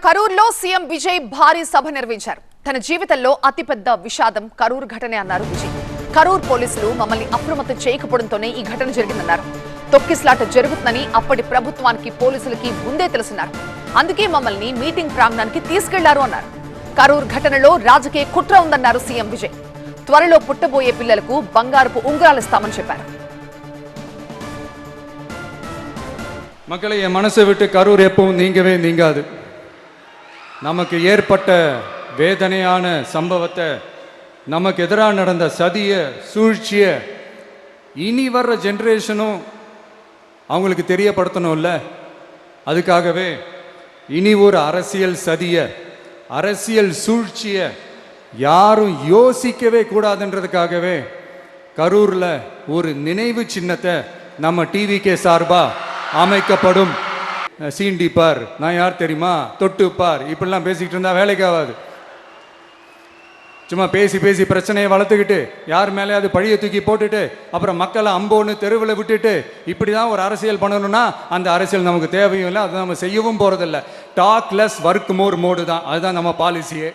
కరూర్లో CM Vijay భారీ సభ నిర్వహించారు. తన జీవితంలో అతిపెద్ద విషాదం కరూర్ ఘటనే అన్నారు విజయ్. కరూర్ పోలీసులు మమ్మల్ని అప్రమత్తం చేయకపోవడంతోనే ఈ ఘటన జరిగిందన్నారు. తొక్కిస్లాట జరుగుతుందని అప్పటి ప్రభుత్వానికి పోలీసులకి ముందే తెలుసున్నారు. అందుకే మమ్మల్ని మీటింగ్ ప్రాంగణానికి తీసుకెళ్లారు అన్నారు. కరూర్ ఘటనలో రాజకీయ కుట్ర ఉందన్నారు సీఎం విజయ్. త్వరలో పుట్టబోయే పిల్లలకు బంగారపు ఉంగరాలు ఇస్తామని చెప్పారు. மக்களை என் மனசை விட்டு கரூர் எப்பவும் நீங்கவே நீங்காது. நமக்கு ஏற்பட்ட வேதனையான சம்பவத்தை, நமக்கு எதிராக நடந்த சதிய சூழ்ச்சிய இனி வர்ற ஜென்ரேஷனும் அவங்களுக்கு தெரியப்படுத்தணும்ல. அதுக்காகவே இனி ஒரு அரசியல் சதிய, அரசியல் சூழ்ச்சிய யாரும் யோசிக்கவே கூடாதுன்றதுக்காகவே கரூரில் ஒரு நினைவு சின்னத்தை நம்ம டிவிகே சார்பா அமைக்கப்படும். சீண்டி பார், நான் யார் தெரியுமா, தொட்டு பார், இப்படிலாம் பேசிக்கிட்டு இருந்தா வேலைக்கு ஆகாது. சும்மா பேசி பேசி பிரச்சனையை வளர்த்துக்கிட்டு யார் மேலேயாவது பழியை தூக்கி போட்டுட்டு அப்புறம் மக்களை அம்போன்னு தெருவில் விட்டுட்டு இப்படி தான் ஒரு அரசியல் பண்ணணும்னா அந்த அரசியல் நமக்கு தேவையும் இல்லை, அதை நம்ம செய்யவும் போகிறதில்ல. Talk less work more mode தான், அதுதான் நம்ம பாலிசியே.